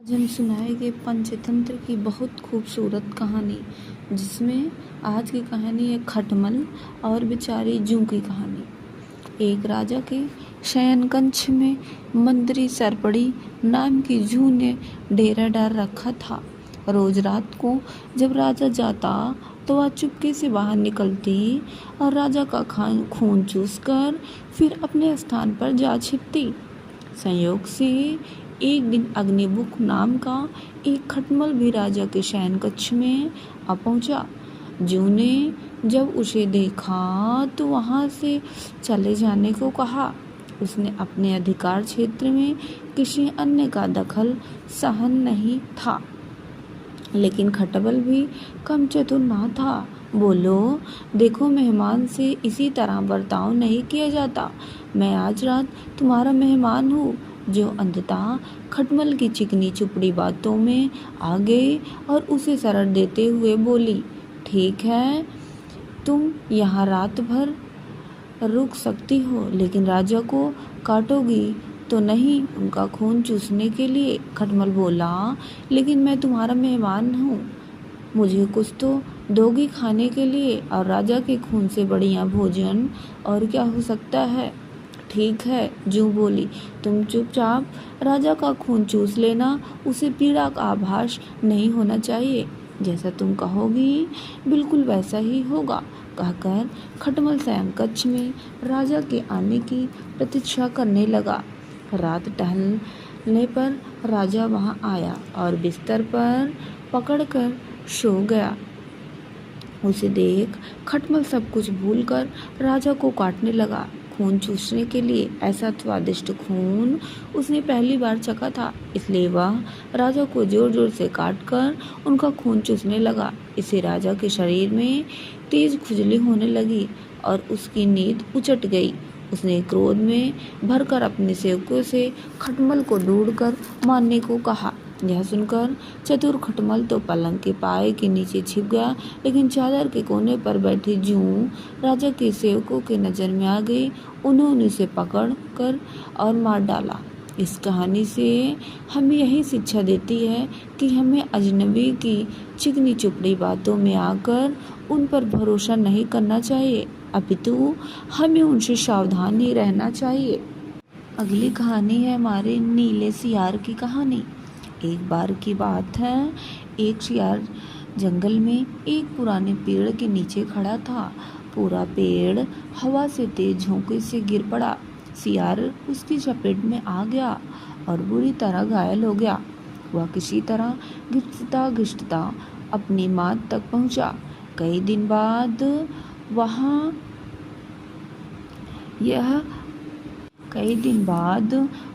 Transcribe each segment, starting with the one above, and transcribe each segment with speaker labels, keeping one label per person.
Speaker 1: आज हम सुनाएंगे पंचतंत्र की बहुत खूबसूरत कहानी, जिसमें आज की कहानी है खटमल और बेचारी जू की कहानी। एक राजा के शयन कक्ष में मंत्री सरपड़ी नाम की जू ने डेरा डाल रखा था। रोज रात को जब राजा जाता तो वह चुपके से बाहर निकलती और राजा का खून चूसकर फिर अपने स्थान पर जा छिपती। संयोग से एक दिन अग्निमुख नाम का एक खटमल भी राजा के शयन कक्ष में आ पहुंचा। जू ने जब उसे देखा तो वहां से चले जाने को कहा। उसने अपने अधिकार क्षेत्र में किसी अन्य का दखल सहन नहीं था, लेकिन खटमल भी कम चतुर ना था। बोलो, देखो, मेहमान से इसी तरह बर्ताव नहीं किया जाता। मैं आज रात तुम्हारा मेहमान हूँ। जो अंततः खटमल की चिकनी चुपड़ी बातों में आ गई और उसे शरण देते हुए बोली, ठीक है, तुम यहाँ रात भर रुक सकती हो, लेकिन राजा को काटोगी तो नहीं उनका खून चूसने के लिए। खटमल बोला, लेकिन मैं तुम्हारा मेहमान हूँ, मुझे कुछ तो दोगी खाने के लिए, और राजा के खून से बढ़िया भोजन और क्या हो सकता है। ठीक है, जू बोली, तुम चुपचाप राजा का खून चूस लेना, उसे पीड़ा का आभास नहीं होना चाहिए। जैसा तुम कहोगी बिल्कुल वैसा ही होगा, कहकर खटमल शयन कक्ष में राजा के आने की प्रतीक्षा करने लगा। रात टहलने पर राजा वहां आया और बिस्तर पर पकड़कर सो गया। उसे देख खटमल सब कुछ भूलकर राजा को काटने लगा। खून चूसने के लिए ऐसा स्वादिष्ट खून उसने पहली बार चखा था, इसलिए वह राजा को जोर जोर से काटकर उनका खून चूसने लगा। इससे राजा के शरीर में तेज खुजली होने लगी और उसकी नींद उचट गई। उसने क्रोध में भरकर अपने सेवकों से खटमल को ढूंढकर मारने को कहा। यह सुनकर चतुर खटमल तो पलंग के पाए के नीचे छिप गया, लेकिन चादर के कोने पर बैठे जू राजा के सेवकों के नजर में आ गई। उन्होंने उसे पकड़ कर और मार डाला। इस कहानी से हमें यही शिक्षा देती है कि हमें अजनबी की चिकनी चुपड़ी बातों में आकर उन पर भरोसा नहीं करना चाहिए, अपितु हमें उनसे सावधान ही रहना चाहिए। अगली कहानी है हमारे नीले सियार की कहानी। एक बार की बात है, एक सियार जंगल में एक पुराने पेड़ के नीचे खड़ा था। पूरा पेड़ हवा से तेज झोंके से गिर पड़ा। सियार उसकी चपेट में आ गया और बुरी तरह घायल हो गया। वह किसी तरह घिसता घिसता अपनी मात तक पहुंचा। कई दिन बाद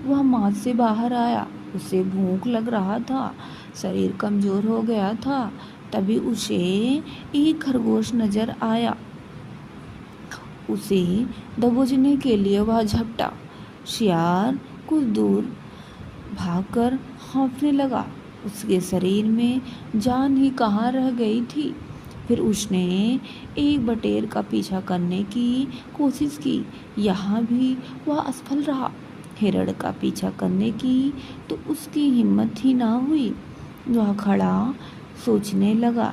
Speaker 1: वह मात से बाहर आया। उसे भूख लग रहा था, शरीर कमजोर हो गया था। तभी उसे एक खरगोश नजर आया। उसे दबोचने के लिए वह झपटा। सियार कुछ दूर भागकर हाँफने लगा। उसके शरीर में जान ही कहाँ रह गई थी। फिर उसने एक बटेर का पीछा करने की कोशिश की, यहाँ भी वह असफल रहा। हिरण का पीछा करने की तो उसकी हिम्मत ही ना हुई। वह खड़ा सोचने लगा,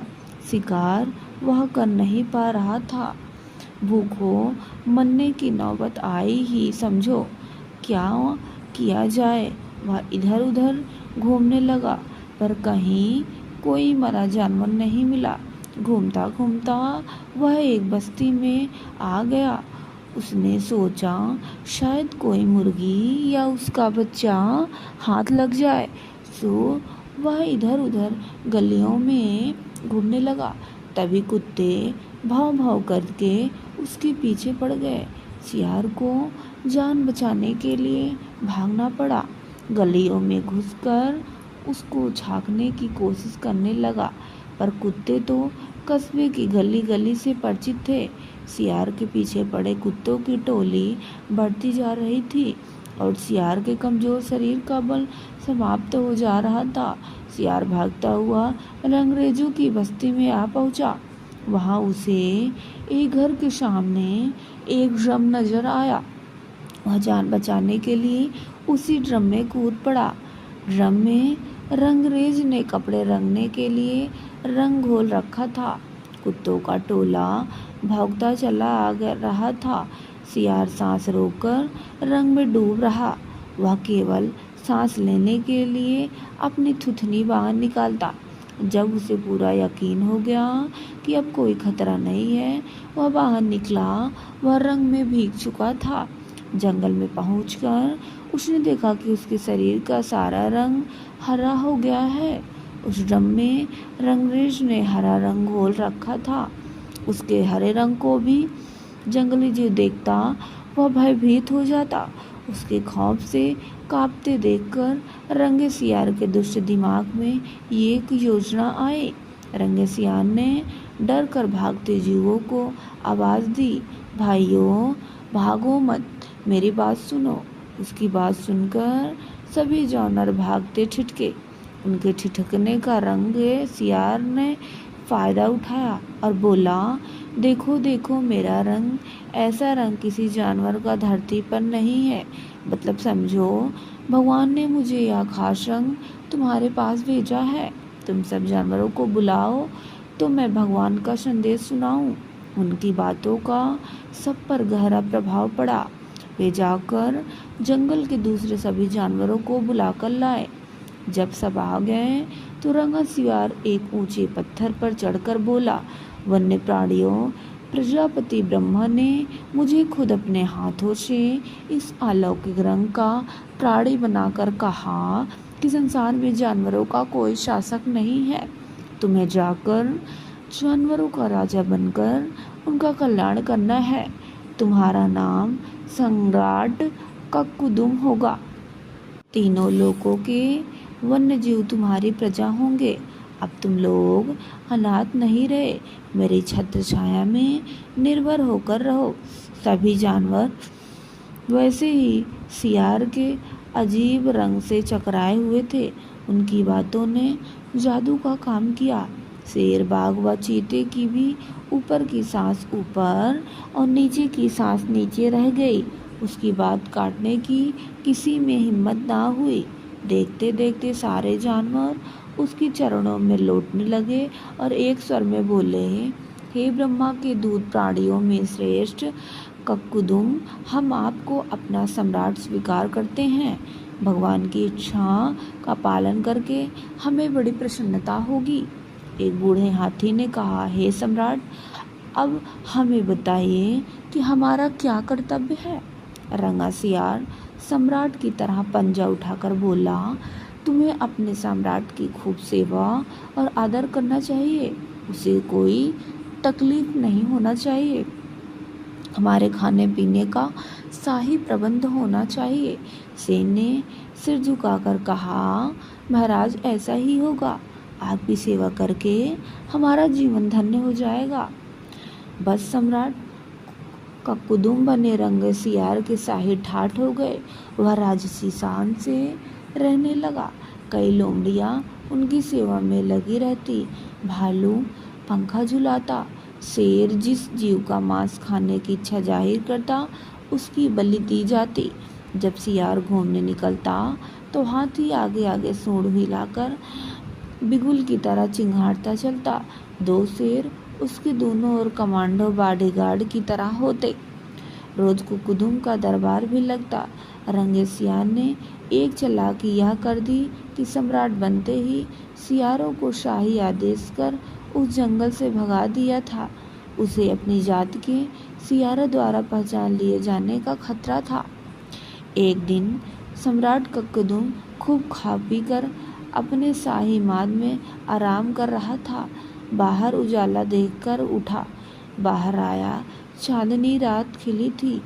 Speaker 1: शिकार वह कर नहीं पा रहा था। भूखों मरने की नौबत आई ही समझो, क्या किया जाए। वह इधर उधर घूमने लगा, पर कहीं कोई मरा जानवर नहीं मिला। घूमता घूमता वह एक बस्ती में आ गया। उसने सोचा, शायद कोई मुर्गी या उसका बच्चा हाथ लग जाए। सो वह इधर उधर गलियों में घूमने लगा। तभी कुत्ते भाव भाव करके उसके पीछे पड़ गए। सियार को जान बचाने के लिए भागना पड़ा। गलियों में घुसकर उसको झांकने की कोशिश करने लगा, पर कुत्ते तो कस्बे की गली गली से परिचित थे। सियार के पीछे पड़े कुत्तों की टोली बढ़ती जा रही थी और सियार के कमजोर शरीर का बल समाप्त हो जा रहा था। सियार भागता हुआ अंग्रेजों की बस्ती में आ पहुंचा। वहां उसे एक घर के सामने एक ड्रम नजर आया। वह जान बचाने के लिए उसी ड्रम में कूद पड़ा। ड्रम में रंगरेज ने कपड़े रंगने के लिए रंग घोल रखा था। कुत्तों का टोला भौंकता चला रहा था। सियार सांस रोककर रंग में डूब रहा। वह केवल सांस लेने के लिए अपनी थुथनी बाहर निकालता। जब उसे पूरा यकीन हो गया कि अब कोई खतरा नहीं है, वह बाहर निकला। वह रंग में भीग चुका था। जंगल में पहुंचकर उसने देखा कि उसके शरीर का सारा रंग हरा हो गया है। उस ड्रम में रंगरेज ने हरा रंग घोल रखा था। उसके हरे रंग को भी जंगली जीव देखता वह भयभीत हो जाता। उसके खौफ से कांपते देखकर रंगे सियार के दुष्ट दिमाग में ये एक योजना आई। रंगे सियार ने डर कर भागते जीवों को आवाज़ दी, भाइयों भागो मत, मेरी बात सुनो। उसकी बात सुनकर सभी जानवर भागते छिटके। उनके ठिठकने का रंगे सियार ने फ़ायदा उठाया और बोला, देखो देखो मेरा रंग, ऐसा रंग किसी जानवर का धरती पर नहीं है। मतलब समझो, भगवान ने मुझे यह खास रंग तुम्हारे पास भेजा है। तुम सब जानवरों को बुलाओ तो मैं भगवान का संदेश सुनाऊं। उनकी बातों का सब पर गहरा प्रभाव पड़ा। वे जाकर जंगल के दूसरे सभी जानवरों को बुलाकर लाए। जब सब आ गए तो रंगा सियार एक ऊंचे पत्थर पर चढ़कर बोला, वन्य प्राणियों, प्रजापति ब्रह्मा ने मुझे खुद अपने हाथों से इस अलौकिक रंग का प्राणी बनाकर कहा कि संसार में जानवरों का कोई शासक नहीं है। तुम्हें जाकर जानवरों का राजा बनकर उनका कल्याण करना है। तुम्हारा नाम सम्राट कक्कुदुम होगा। तीनों लोकों के वन्य जीव तुम्हारी प्रजा होंगे। अब तुम लोग अनाथ नहीं रहे, मेरी छत्र छाया में निर्भर होकर रहो। सभी जानवर वैसे ही सियार के अजीब रंग से चकराए हुए थे। उनकी बातों ने जादू का काम किया। शेर, बाघ व चीते की भी ऊपर की सांस ऊपर और नीचे की सांस नीचे रह गई। उसकी बात काटने की किसी में हिम्मत ना हुई। देखते देखते सारे जानवर उसकी चरणों में लौटने लगे और एक स्वर में बोले, हे ब्रह्मा के दूत प्राणियों में श्रेष्ठ कक्कुदुम, हम आपको अपना सम्राट स्वीकार करते हैं। भगवान की इच्छा का पालन करके हमें बड़ी प्रसन्नता होगी। एक बूढ़े हाथी ने कहा, हे सम्राट, अब हमें बताइए कि हमारा क्या कर्तव्य है। रंगा सियार सम्राट की तरह पंजा उठाकर बोला, तुम्हें अपने सम्राट की खूब सेवा और आदर करना चाहिए। उसे कोई तकलीफ नहीं होना चाहिए। हमारे खाने पीने का शाही प्रबंध होना चाहिए। शेर ने सिर झुकाकर कहा, महाराज ऐसा ही होगा। आपकी सेवा करके हमारा जीवन धन्य हो जाएगा। बस सम्राट कक्कुदुम बने रंगे सियार के शाही ठाठ हो गए। वह राजसी शान से रहने लगा। कई लोमड़ियाँ उनकी सेवा में लगी रहती। भालू पंखा झुलाता। शेर जिस जीव का मांस खाने की इच्छा जाहिर करता उसकी बलि दी जाती। जब सियार घूमने निकलता तो हाथी आगे आगे सूंड हिलाकर बिगुल की तरह चिंघाड़ता चलता। दो शेर उसके दोनों ओर कमांडो बॉडीगार्ड की तरह होते। रोज कुकुदुम का दरबार भी लगता। रंगे सियार ने एक चालाकी यह कर दी कि सम्राट बनते ही सियारों को शाही आदेश कर उस जंगल से भगा दिया था। उसे अपनी जात के सियारों द्वारा पहचान लिए जाने का खतरा था। एक दिन सम्राट कक्कुदुम खूब खा पी कर अपने शाही माद में आराम कर रहा था। बाहर उजाला देखकर उठा। बाहर आया, चांदनी रात खिली थी।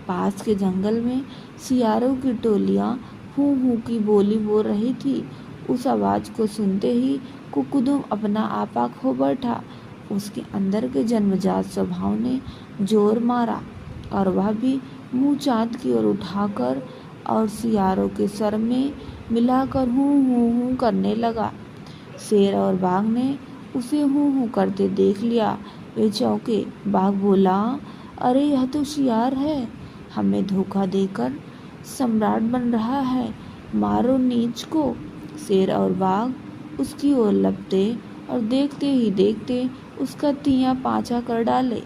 Speaker 1: पास के जंगल में सियारों की टोलियां हूँ हूँ की बोली बोल रही थी। उस आवाज़ को सुनते ही कुकुदुम अपना आपा खो बैठा। उसके अंदर के जन्मजात स्वभाव ने जोर मारा और वह भी मुंह चाँद की ओर उठाकर और सियारों के सर में मिलाकर हूँ करने लगा। शेर और बाघ ने उसे हूँ करते देख लिया। वे चौंके। बाघ बोला, अरे यह तो सियार है, हमें धोखा देकर सम्राट बन रहा है, मारो नीच को। शेर और बाघ उसकी ओर लपटे और देखते ही देखते उसका तियां पांचा कर डाले।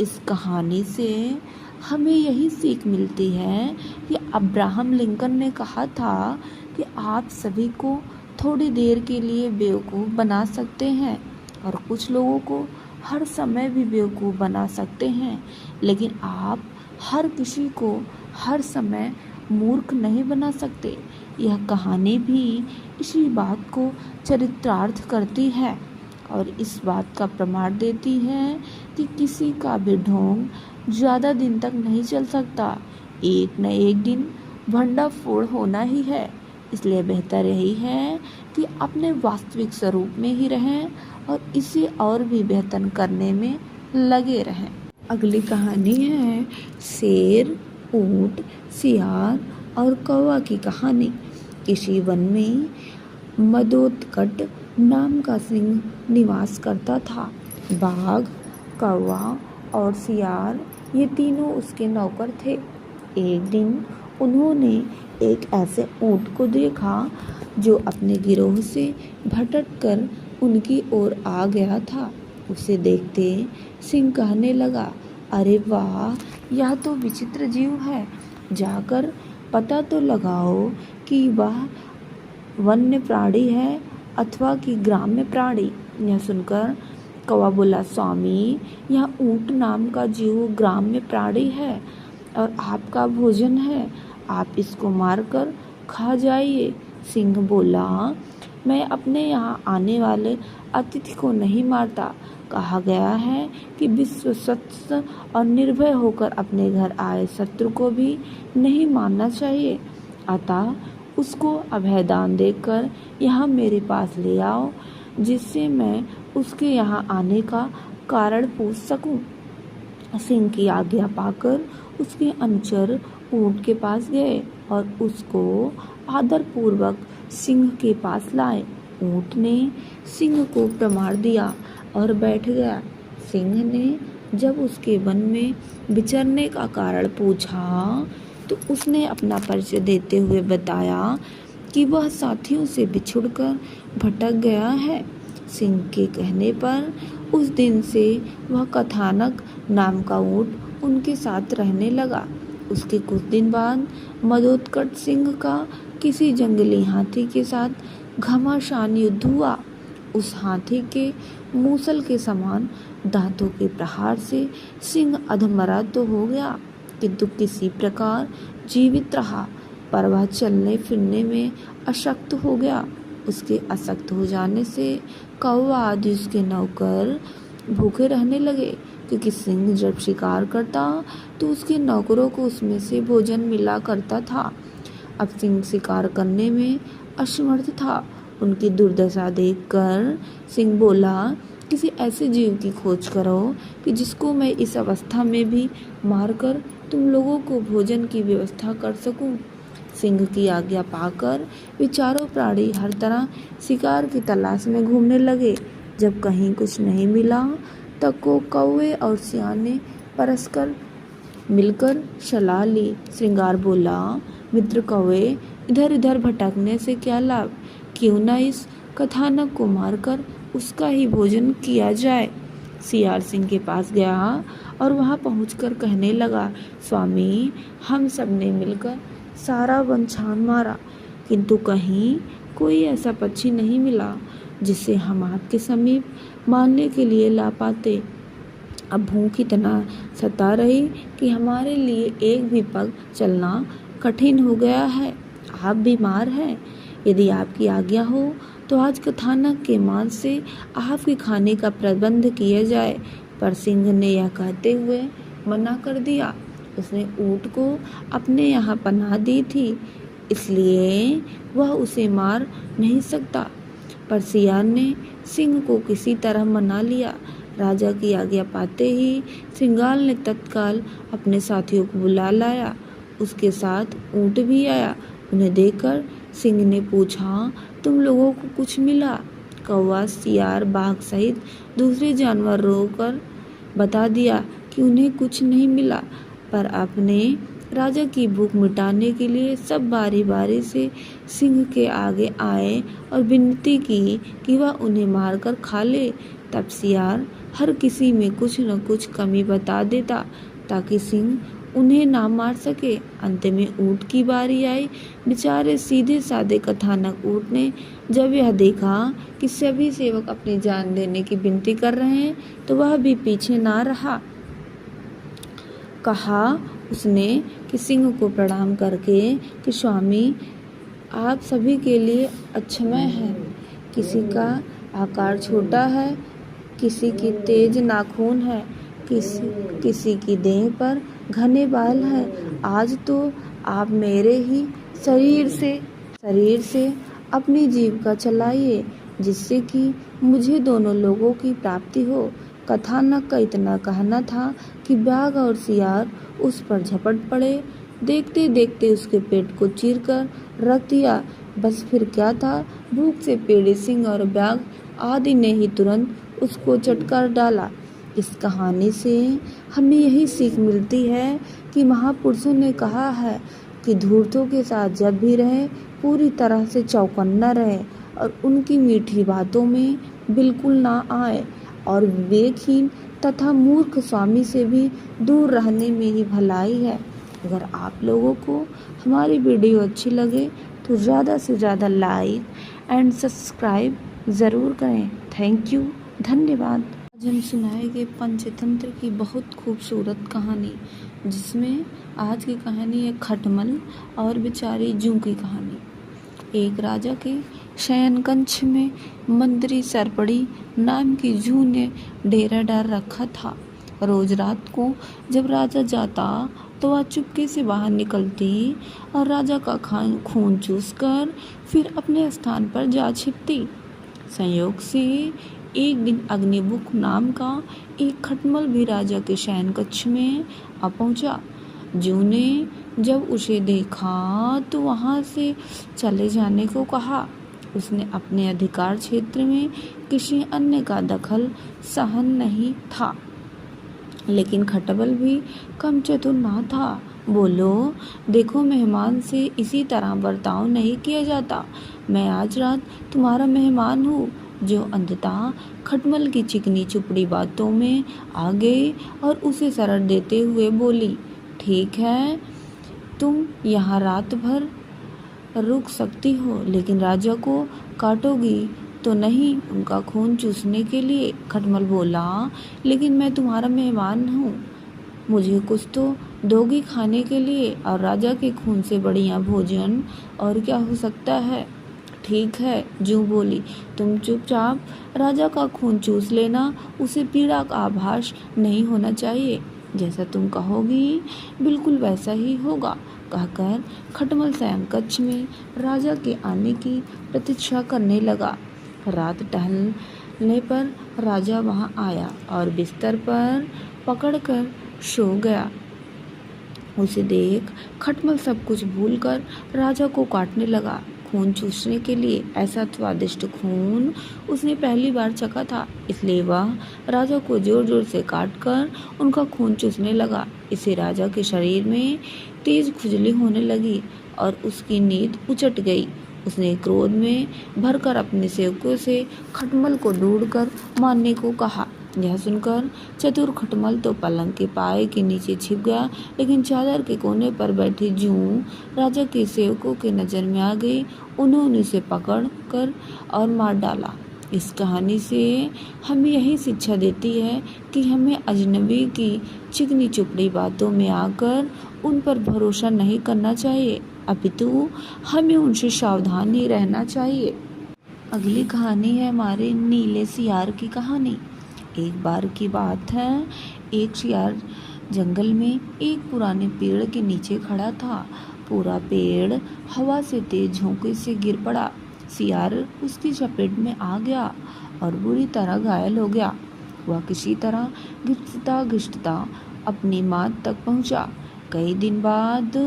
Speaker 1: इस कहानी से हमें यही सीख मिलती है कि अब्राहम लिंकन ने कहा था कि आप सभी को थोड़ी देर के लिए बेवकूफ़ बना सकते हैं और कुछ लोगों को हर समय भी बेवकूफ़ बना सकते हैं, लेकिन आप हर किसी को हर समय मूर्ख नहीं बना सकते। यह कहानी भी इसी बात को चरितार्थ करती है और इस बात का प्रमाण देती है कि किसी का भी ढोंग ज़्यादा दिन तक नहीं चल सकता। एक न एक दिन भंडाफोड़ होना ही है। इसलिए बेहतर यही है कि अपने वास्तविक स्वरूप में ही रहें और इसे और भी बेहतर करने में लगे रहें। अगली कहानी है शेर, ऊंट, सियार और कौवा की कहानी। किसी वन में मदोत्कट नाम का सिंह निवास करता था। बाघ, कौवा और सियार ये तीनों उसके नौकर थे। एक दिन उन्होंने एक ऐसे ऊंट को देखा जो अपने गिरोह से भटक कर उनकी ओर आ गया था। उसे देखते सिंह कहने लगा, अरे वाह, यह तो विचित्र जीव है। जाकर पता तो लगाओ कि वह वन्य प्राणी है अथवा कि ग्राम्य प्राणी। यह सुनकर कौवा बोला, स्वामी, यह ऊंट नाम का जीव ग्राम्य प्राणी है और आपका भोजन है, आप इसको मारकर खा जाइए। सिंह बोला, मैं अपने यहाँ आने वाले अतिथि को नहीं मारता। कहा गया है कि विश्वस्त और निर्भय होकर अपने घर आए शत्रु को भी नहीं मारना चाहिए। अतः उसको अभयदान देकर यहाँ मेरे पास ले आओ, जिससे मैं उसके यहाँ आने का कारण पूछ सकूं। सिंह की आज्ञा पाकर उसके अनुचर ऊंट के पास गए और उसको आदरपूर्वक सिंह के पास लाए। ऊंट ने सिंह को प्रमाण दिया और बैठ गया। सिंह ने जब उसके वन में विचरने का कारण पूछा तो उसने अपना परिचय देते हुए बताया कि वह साथियों से बिछुड़कर भटक गया है। सिंह के कहने पर उस दिन से वह कथानक नाम का ऊंट उनके साथ रहने लगा। उसके कुछ दिन बाद मदोत्कट सिंह का किसी जंगली हाथी के साथ घमासान युद्ध हुआ। उस हाथी के मूसल के समान दांतों के प्रहार से सिंह अधमरा तो हो गया, किंतु किसी प्रकार जीवित रहा, पर वह चलने फिरने में अशक्त हो गया। उसके अशक्त हो जाने से कौवा आदि उसके नौकर भूखे रहने लगे, क्योंकि सिंह जब शिकार करता तो उसके नौकरों को उसमें से भोजन मिला करता था। अब सिंह शिकार करने में असमर्थ था। उनकी दुर्दशा देखकर सिंह बोला, किसी ऐसे जीव की खोज करो कि जिसको मैं इस अवस्था में भी मारकर तुम लोगों को भोजन की व्यवस्था कर सकूं। सिंह की आज्ञा पाकर वे चारों प्राणी हर तरह शिकार की तलाश में घूमने लगे। जब कहीं कुछ नहीं मिला तब को कौवे और सियार ने परस्पर मिलकर सलाह ली। श्रृंगार बोला, मित्र कौवे, इधर इधर भटकने से क्या लाभ, क्यों न इस कथानक को मारकर उसका ही भोजन किया जाए। सियार सिंह के पास गया और वहां पहुंचकर कहने लगा, स्वामी, हम सब ने मिलकर सारा वन छान मारा, किंतु कहीं कोई ऐसा पक्षी नहीं मिला जिसे हम आपके समीप मारने के लिए ला पाते। अब भूख इतना सता रही कि हमारे लिए एक भी पग चलना कठिन हो गया है। आप बीमार हैं, यदि आपकी आज्ञा हो तो आज कथानक के मांस से आपके खाने का प्रबंध किया जाए। पर सिंह ने यह कहते हुए मना कर दिया। उसने ऊंट को अपने यहाँ पनाह दी थी, इसलिए वह उसे मार नहीं सकता। पर सियार ने सिंह को किसी तरह मना लिया। राजा की आज्ञा पाते ही श्रृंगार ने तत्काल अपने साथियों को बुला लाया। उसके साथ ऊंट भी आया। उन्हें देखकर सिंह ने पूछा, तुम लोगों को कुछ मिला? कौवा, सियार, बाघ सहित दूसरे जानवर रोकर बता दिया कि उन्हें कुछ नहीं मिला, पर अपने राजा की भूख मिटाने के लिए सब बारी बारी से सिंह के आगे आए और विनती की कि वह उन्हें मारकर खा ले। तब सियार हर किसी में कुछ न कुछ कमी बता देता ताकि सिंह उन्हें ना मार सके। अंत में ऊँट की बारी आई। बेचारे सीधे साधे कथानक ऊँट ने जब यह देखा कि सभी सेवक अपनी जान देने की विनती कर रहे हैं तो वह भी पीछे ना रहा। कहा उसने कि सिंह को प्रणाम करके कि स्वामी, आप सभी के लिए अक्षमय है। किसी का आकार छोटा है, किसी की तेज नाखून है, किसी की देह पर घने बाल हैं। आज तो आप मेरे ही शरीर से अपनी जीविका चलाइए, जिससे कि मुझे दोनों लोगों की प्राप्ति हो। कथानक का इतना कहना था कि बाघ और सियार उस पर झपट पड़े। देखते देखते उसके पेट को चीरकर रख दिया। बस फिर क्या था, भूख से पेड़े सिंह और बाघ आदि ने ही तुरंत उसको चटकार डाला। इस कहानी से हमें यही सीख मिलती है कि महापुरुषों ने कहा है कि धूर्तों के साथ जब भी रहे पूरी तरह से चौकन्ना रहे और उनकी मीठी बातों में बिल्कुल ना आए, और विवेकहीन तथा मूर्ख स्वामी से भी दूर रहने में ही भलाई है। अगर आप लोगों को हमारी वीडियो अच्छी लगे तो ज़्यादा से ज़्यादा लाइक एंड सब्सक्राइब ज़रूर करें। थैंक यू, धन्यवाद। आज हम सुनाएंगे पंचतंत्र की बहुत खूबसूरत कहानी, जिसमें आज की कहानी है खटमल और बेचारी जूं की कहानी। एक राजा के शयन कक्ष में मंत्री सरपड़ी नाम की जूं ने डेरा डाल रखा था। रोज रात को जब राजा जाता तो वह चुपके से बाहर निकलती और राजा का खून चूसकर फिर अपने स्थान पर जा छिपती। संयोग से एक दिन अग्निमुख नाम का एक खटमल भी राजा के शयन कक्ष में आ पहुंचा। जूं ने जब उसे देखा तो वहां से चले जाने को कहा। उसने अपने अधिकार क्षेत्र में किसी अन्य का दखल सहन नहीं था, लेकिन खटमल भी कम चतुर ना था। बोलो, देखो, मेहमान से इसी तरह बर्ताव नहीं किया जाता। मैं आज रात तुम्हारा मेहमान हूँ। जो अंततः खटमल की चिकनी चुपड़ी बातों में आ गई और उसे शरण देते हुए बोली, ठीक है, तुम यहाँ रात भर रुक सकती हो, लेकिन राजा को काटोगी तो नहीं उनका खून चूसने के लिए। खटमल बोला, लेकिन मैं तुम्हारा मेहमान हूँ, मुझे कुछ तो दोगी खाने के लिए, और राजा के खून से बढ़िया भोजन और क्या हो सकता है। ठीक है, जूं बोली, तुम चुपचाप राजा का खून चूस लेना, उसे पीड़ा का आभास नहीं होना चाहिए। जैसा तुम कहोगी बिल्कुल वैसा ही होगा। कहकर खटमल शयन कक्ष में राजा के आने की प्रतीक्षा करने लगा। रात टहलने पर राजा वहां आया और बिस्तर पर पकड़कर सो गया। उसे देख खटमल सब कुछ भूलकर राजा को काटने लगा। खून चूसने के लिए ऐसा स्वादिष्ट खून उसने पहली बार चखा था, इसलिए वह राजा को जोर जोर से काटकर उनका खून चूसने लगा। इससे राजा के शरीर में तेज खुजली होने लगी और उसकी नींद उचट गई। उसने क्रोध में भरकर अपने सेवकों से खटमल को ढूंढकर मारने को कहा। यह सुनकर चतुर खटमल तो पलंग के पाए के नीचे छिप गया, लेकिन चादर के कोने पर बैठी जूं राजा के सेवकों के नजर में आ गई। उन्होंने उसे पकड़ कर और मार डाला। इस कहानी से हमें यही शिक्षा देती है कि हमें अजनबी की चिकनी चुपड़ी बातों में आकर उन पर भरोसा नहीं करना चाहिए, अपितु हमें उनसे सावधान ही रहना चाहिए। अगली कहानी है हमारे नीले सियार की कहानी। एक बार की बात है, एक सियार जंगल में एक पुराने पेड़ के नीचे खड़ा था। पूरा पेड़ हवा से तेज झोंके से गिर पड़ा। सियार उसकी चपेट में आ गया और बुरी तरह घायल हो गया। वह किसी तरह घिसता घिसता अपनी मात तक पहुंचा। कई दिन बाद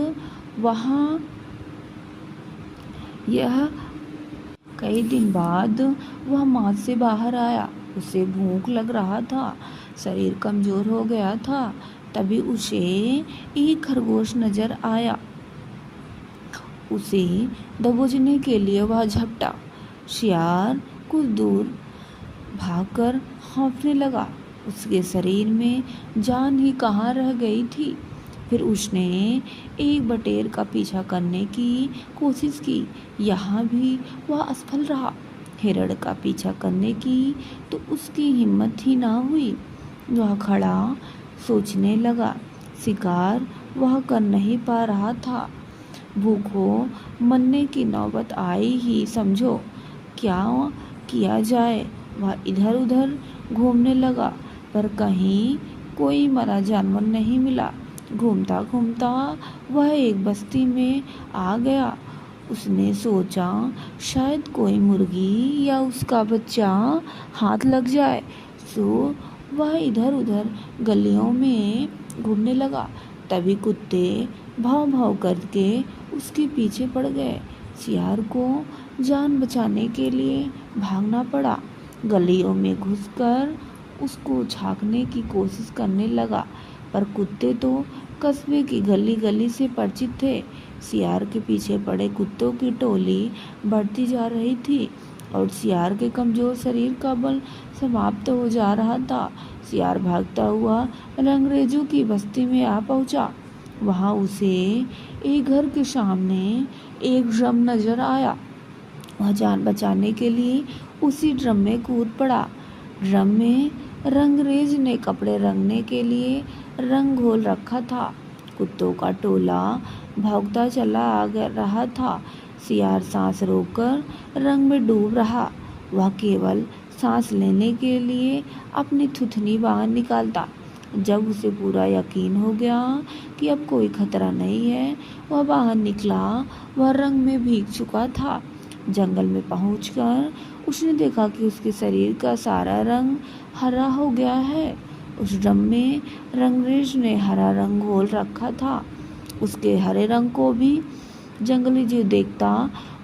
Speaker 1: वह मात से बाहर आया। उसे भूख लग रहा था, शरीर कमजोर हो गया था। तभी उसे एक खरगोश नजर आया। उसे दबोचने के लिए वह झपटा। शियार कुछ दूर भागकर हाँफने लगा। उसके शरीर में जान ही कहाँ रह गई थी। फिर उसने एक बटेर का पीछा करने की कोशिश की। यहाँ भी वह असफल रहा। हिरण का पीछा करने की तो उसकी हिम्मत ही ना हुई। वह खड़ा सोचने लगा। शिकार वह कर नहीं पा रहा था। भूखों मरने की नौबत आई ही समझो। क्या किया जाए? वह इधर उधर घूमने लगा, पर कहीं कोई मरा जानवर नहीं मिला। घूमता घूमता वह एक बस्ती में आ गया। उसने सोचा शायद कोई मुर्गी या उसका बच्चा हाथ लग जाए। सो वह इधर उधर गलियों में घूमने लगा। तभी कुत्ते भाव भाव करके उसके पीछे पड़ गए। शियार को जान बचाने के लिए भागना पड़ा। गलियों में घुसकर उसको झांकने की कोशिश करने लगा, पर कुत्ते तो कस्बे की गली गली से परिचित थे। शियार के पीछे पड़े कुत्तों की टोली बढ़ती जा रही थी और शियार के कमजोर शरीर का बल समाप्त हो जा रहा था। शियार भागता हुआ रंगरेजों की बस्ती में आ पहुंचा। वहां उसे एक घर के सामने एक ड्रम नजर आया। वह जान बचाने के लिए उसी ड्रम में कूद पड़ा। ड्रम में रंगरेज ने कपड़े रंगने के लिए रंग घोल रखा था। कुत्तों का टोला भागता चला आ रहा था। शियार सांस रोककर रंग में डूब रहा। वह केवल सांस लेने के लिए अपनी थुथनी बाहर निकालता। जब उसे पूरा यकीन हो गया कि अब कोई खतरा नहीं है, वह बाहर निकला। वह रंग में भीग चुका था। जंगल में पहुंचकर उसने देखा कि उसके शरीर का सारा रंग हरा हो गया है। उस ड्रम में रंगरेज ने हरा रंग घोल रखा था। उसके हरे रंग को भी जंगली जीव देखता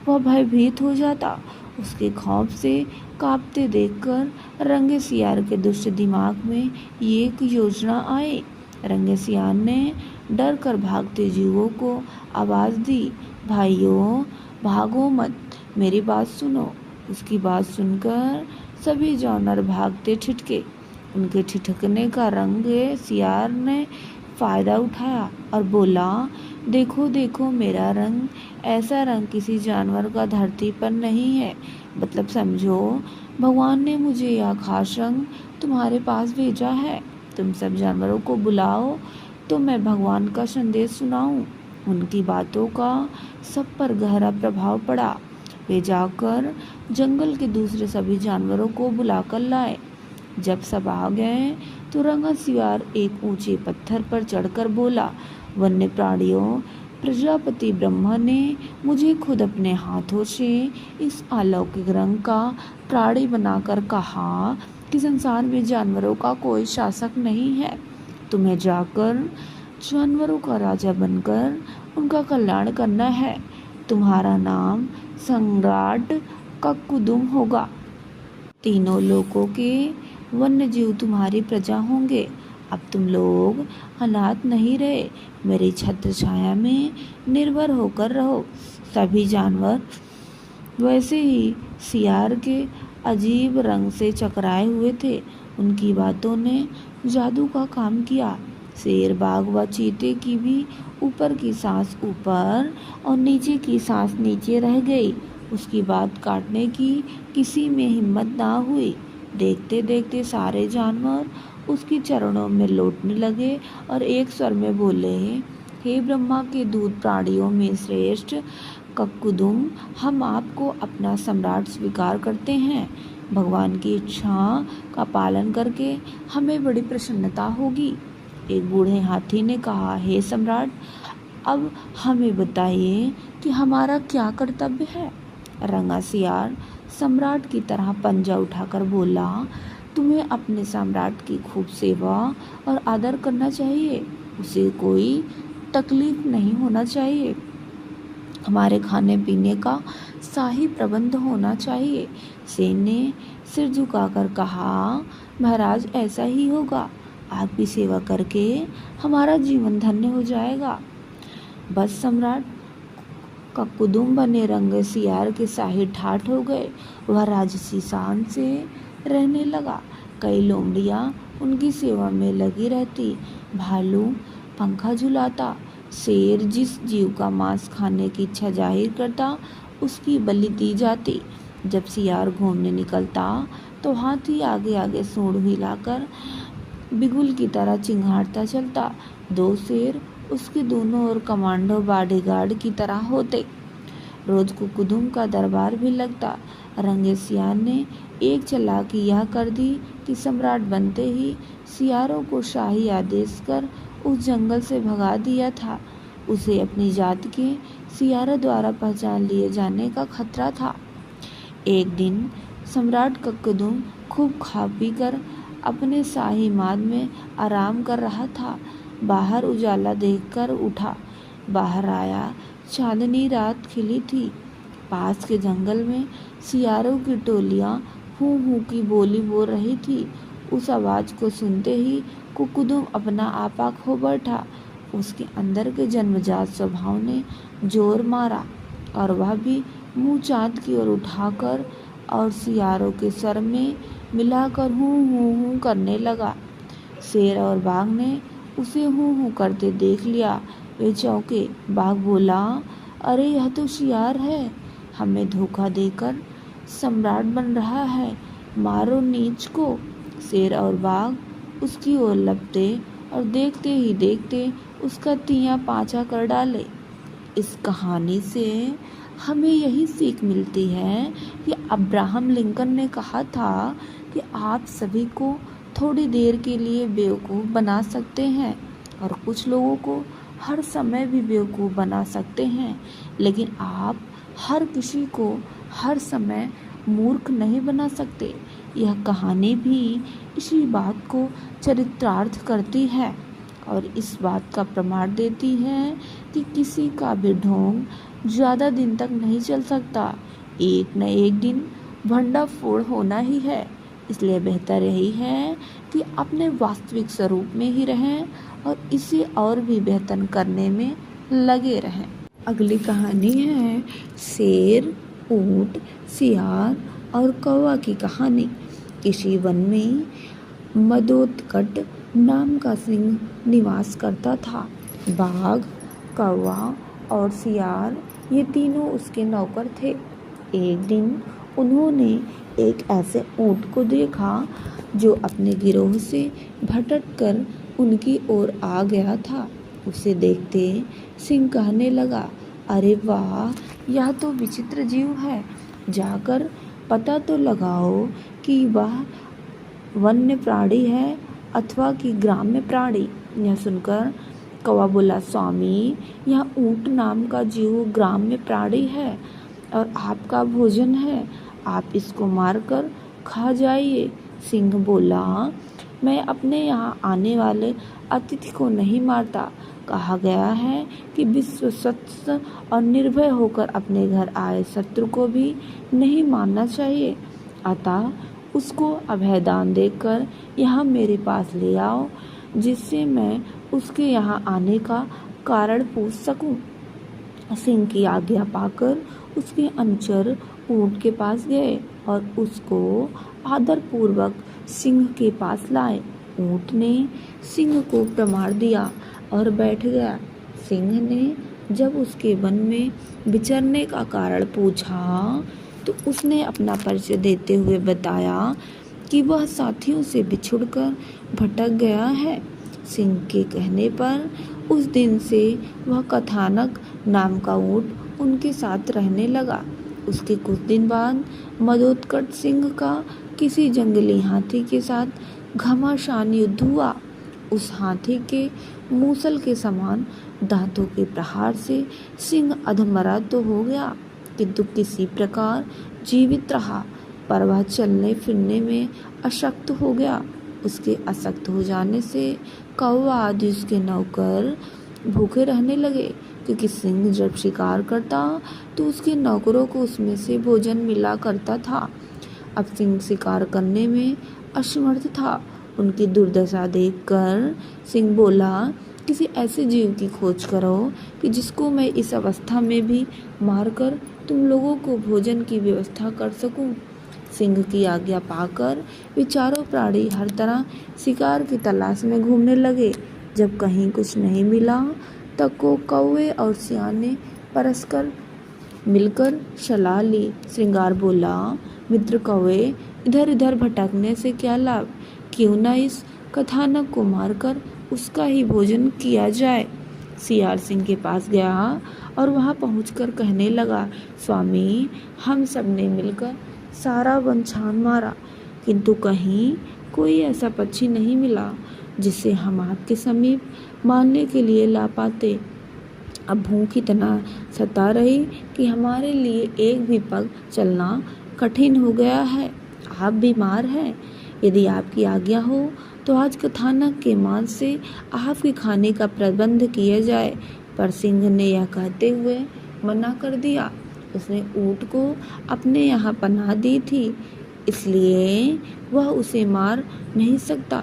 Speaker 1: वह भयभीत हो जाता। उसके खौफ से कांपते देखकर रंगे सियार के दुष्ट दिमाग में ये एक योजना आई। रंगे सियार ने डर कर भागते जीवों को आवाज़ दी, भाइयों भागो मत, मेरी बात सुनो। उसकी बात सुनकर सभी जानवर भागते ठिठके। उनके ठिठकने का रंगे सियार ने फ़ायदा उठाया और बोला, देखो देखो मेरा रंग, ऐसा रंग किसी जानवर का धरती पर नहीं है। मतलब समझो भगवान ने मुझे यह खास रंग तुम्हारे पास भेजा है। तुम सब जानवरों को बुलाओ तो मैं भगवान का संदेश सुनाऊं। उनकी बातों का सब पर गहरा प्रभाव पड़ा। वे जाकर जंगल के दूसरे सभी जानवरों को बुलाकर लाए। जब सब आ गए तो रंगा सियार एक ऊंचे पत्थर पर चढ़कर बोला, वन्य प्राणियों, प्रजापति ब्रह्मा ने मुझे खुद अपने हाथों से इस अलौकिक रंग का प्राणी बनाकर कहा कि संसार में जानवरों का कोई शासक नहीं है। तुम्हें जाकर जानवरों का राजा बनकर उनका कल्याण करना है। तुम्हारा नाम सम्राट कक्कुदुम होगा। तीनों लोकों के वन्य जीव तुम्हारी प्रजा होंगे। अब तुम लोग अनाथ नहीं रहे, मेरी छत्र छाया में निर्भर होकर रहो। सभी जानवर वैसे ही सियार के अजीब रंग से चकराए हुए थे। उनकी बातों ने जादू का काम किया। शेर, बाघ व चीते की भी ऊपर की सांस ऊपर और नीचे की सांस नीचे रह गई। उसकी बात काटने की किसी में हिम्मत ना हुई। देखते देखते सारे जानवर उसके चरणों में लौटने लगे और एक स्वर में बोले, हे ब्रह्मा के दूत प्राणियों में श्रेष्ठ कक्कुदुम, हम आपको अपना सम्राट स्वीकार करते हैं। भगवान की इच्छा का पालन करके हमें बड़ी प्रसन्नता होगी। एक बूढ़े हाथी ने कहा, हे सम्राट, अब हमें बताइए कि हमारा क्या कर्तव्य है। रंगा सियार सम्राट की तरह पंजा उठाकर बोला, तुम्हें अपने सम्राट की खूब सेवा और आदर करना चाहिए। उसे कोई तकलीफ नहीं होना चाहिए। हमारे खाने पीने का शाही प्रबंध होना चाहिए। शेर ने सिर झुकाकर कहा, महाराज ऐसा ही होगा। आपकी सेवा करके हमारा जीवन धन्य हो जाएगा। बस सम्राट ककुदुम बने रंग सियार के शाही ठाठ हो गए। वह राजसी शान से रहने लगा। कई लोमड़ियाँ उनकी सेवा में लगी रहती। भालू पंखा झुलाता। शेर जिस जीव का मांस खाने की इच्छा जाहिर करता उसकी बलि दी जाती। जब सियार घूमने निकलता तो हाथी आगे आगे सूंड हिलाकर बिगुल की तरह चिंघाड़ता चलता। दो शेर उसके दोनों ओर कमांडो बॉडीगार्ड की तरह होते। रोज कुकुदुम का दरबार भी लगता। रंगे सियार ने एक चालाकी यह कर दी कि सम्राट बनते ही सियारों को शाही आदेश कर उस जंगल से भगा दिया था। उसे अपनी जात के सियारों द्वारा पहचान लिए जाने का खतरा था। एक दिन सम्राट ककुदुम खूब खा पी कर अपने शाही माद में आराम कर रहा था। बाहर उजाला देखकर उठा। बाहर आया, चांदनी रात खिली थी। पास के जंगल में सियारों की टोलियां हूँ हूँ की बोली बोल रही थी। उस आवाज़ को सुनते ही कुकुदुम अपना आपा खो बैठा। उसके अंदर के जन्मजात स्वभाव ने जोर मारा और वह भी मुंह चाँद की ओर उठाकर और सियारों के सर में मिलाकर हूँ हूँ हूँ करने लगा। शेर और बाघ ने उसे हूँ हूँ करते देख लिया। वे चौंके। बाघ बोला, अरे यह तो सियार है, हमें धोखा देकर सम्राट बन रहा है, मारो नीच को। शेर और बाघ उसकी ओर लपटे और देखते ही देखते उसका तिया पांचा कर डाले। इस कहानी से हमें यही सीख मिलती है कि अब्राहम लिंकन ने कहा था कि आप सभी को थोड़ी देर के लिए बेवकूफ़ बना सकते हैं और कुछ लोगों को हर समय भी बेवकूफ़ बना सकते हैं, लेकिन आप हर किसी को हर समय मूर्ख नहीं बना सकते। यह कहानी भी इसी बात को चरितार्थ करती है और इस बात का प्रमाण देती है कि किसी का भी ढोंग ज़्यादा दिन तक नहीं चल सकता। एक न एक दिन भंडाफोड़ होना ही है। इसलिए बेहतर यही है कि अपने वास्तविक स्वरूप में ही रहें और इसे और भी बेहतर करने में लगे रहें। अगली कहानी है शेर, ऊंट, सियार और कौवा की कहानी। किसी वन में मदोदकट नाम का सिंह निवास करता था। बाघ, कौवा और सियार ये तीनों उसके नौकर थे। एक दिन उन्होंने एक ऐसे ऊंट को देखा जो अपने गिरोह से भटक कर उनकी ओर आ गया था। उसे देखते सिंह कहने लगा, अरे वाह, यह तो विचित्र जीव है, जाकर पता तो लगाओ कि वह वन्य प्राणी है अथवा कि ग्राम्य प्राणी। यह सुनकर कौवा बोला, स्वामी, यह ऊंट नाम का जीव ग्राम्य प्राणी है और आपका भोजन है, आप इसको मारकर खा जाइए। सिंह बोला, मैं अपने यहाँ आने वाले अतिथि को नहीं मारता। कहा गया है कि विश्वस्त और निर्भय होकर अपने घर आए शत्रु को भी नहीं मारना चाहिए। अतः उसको अभयदान देकर यहाँ मेरे पास ले आओ, जिससे मैं उसके यहाँ आने का कारण पूछ सकूं। सिंह की आज्ञा पाकर उसके अनुचर ऊंट के पास गए और उसको आदरपूर्वक सिंह के पास लाए। ऊंट ने सिंह को प्रमाण दिया और बैठ गया। सिंह ने जब उसके वन में विचरने का कारण पूछा तो उसने अपना परिचय देते हुए बताया कि वह साथियों से बिछुड़कर भटक गया है। सिंह के कहने पर उस दिन से वह कथानक नाम का ऊंट उनके साथ रहने लगा। उसके कुछ दिन बाद मदोदकट सिंह का किसी जंगली हाथी के साथ घमासान युद्ध हुआ। उस हाथी के मूसल के समान दांतों के प्रहार से सिंह अधमरा तो हो गया, किंतु किसी प्रकार जीवित रहा, पर वह चलने फिरने में अशक्त हो गया। उसके अशक्त हो जाने से कौवा आदि उसके नौकर भूखे रहने लगे, क्योंकि सिंह जब शिकार करता तो उसके नौकरों को उसमें से भोजन मिला करता था। अब सिंह शिकार करने में असमर्थ था उनकी दुर्दशा देखकर सिंह बोला, किसी ऐसे जीव की खोज करो कि जिसको मैं इस अवस्था में भी मारकर तुम लोगों को भोजन की व्यवस्था कर सकूं। सिंह की आज्ञा पाकर वे चारों प्राणी हर तरह शिकार की तलाश में घूमने लगे। जब कहीं कुछ नहीं मिला तब को कौवे और सियार ने परस्पर मिलकर सलाह ली। श्रृंगार बोला, मित्र कौवे, इधर इधर भटकने से क्या लाभ, क्यों न इस कथानक को मारकर उसका ही भोजन किया जाए। सियार सिंह के पास गया और वहां पहुंचकर कहने लगा, स्वामी, हम सब ने मिलकर सारा वन छान मारा, किंतु कहीं कोई ऐसा पक्षी नहीं मिला जिसे हम आपके समीप मारने के लिए ला पाते। अब भूख इतना सता रही कि हमारे लिए एक भी पग चलना कठिन हो गया है। आप बीमार हैं, यदि आपकी आज्ञा हो तो आज कथानक के मांस से आपके खाने का प्रबंध किया जाए। पर सिंह ने यह कहते हुए मना कर दिया। उसने ऊँट को अपने यहाँ पनाह दी थी, इसलिए वह उसे मार नहीं सकता।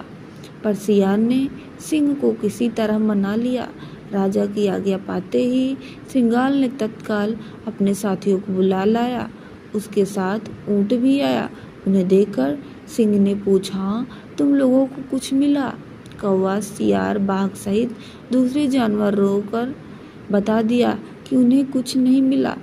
Speaker 1: पर सियार ने सिंह को किसी तरह मना लिया। राजा की आज्ञा पाते ही श्रृंगार ने तत्काल अपने साथियों को बुला लाया। उसके साथ ऊँट भी आया। उन्हें देखकर सिंह ने पूछा, तुम लोगों को कुछ मिला? कौवा, सियार, बाघ सहित दूसरे जानवर रोकर बता दिया कि उन्हें कुछ नहीं मिला।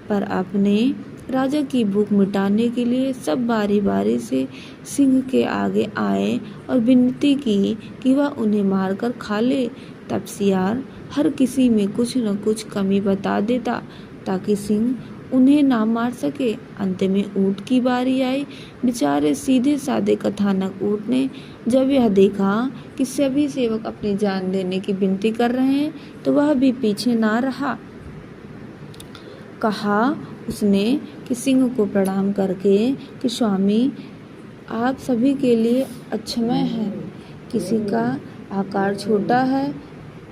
Speaker 1: पर अपने राजा की भूख मिटाने के लिए सब बारी बारी से सिंह के आगे आए और विनती की कि वह उन्हें मारकर खा ले। तब सियार हर किसी में कुछ न कुछ कमी बता देता ताकि सिंह उन्हें ना मार सके। अंत में ऊँट की बारी आई। बेचारे सीधे साधे कथानक ऊँट ने जब यह देखा कि सभी सेवक अपनी जान देने की विनती कर रहे हैं तो वह भी पीछे ना रहा। कहा उसने कि सिंह को प्रणाम करके कि स्वामी, आप सभी के लिए अक्षमय हैं। किसी का आकार छोटा है,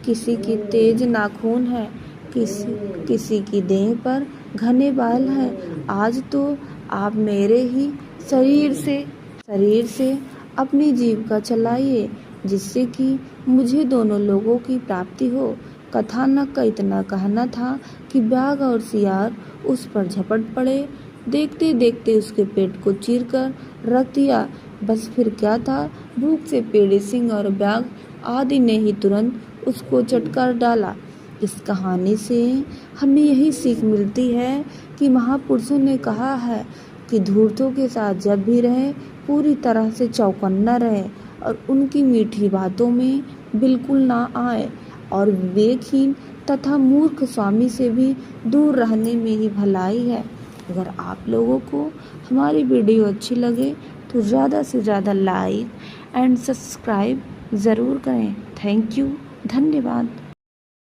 Speaker 1: किसी की तेज नाखून है, किसी की देह पर घने बाल हैं। आज तो आप मेरे ही शरीर से अपनी जीविका चलाइए, जिससे कि मुझे दोनों लोगों की प्राप्ति हो। कथानक का इतना कहना था कि बाघ और सियार उस पर झपट पड़े। देखते देखते उसके पेट को चीरकर रख दिया। बस फिर क्या था, भूख से पेड़े सिंह और बाघ आदि ने ही तुरंत उसको चटकार डाला। इस कहानी से हमें यही सीख मिलती है कि महापुरुषों ने कहा है कि धूर्तों के साथ जब भी रहे पूरी तरह से चौकन्ना रहे और उनकी मीठी बातों में बिल्कुल ना आए, और विवेकहीन तथा मूर्ख स्वामी से भी दूर रहने में ही भलाई है। अगर आप लोगों को हमारी वीडियो अच्छी लगे तो ज़्यादा से ज़्यादा लाइक एंड सब्सक्राइब ज़रूर करें। थैंक यू, धन्यवाद।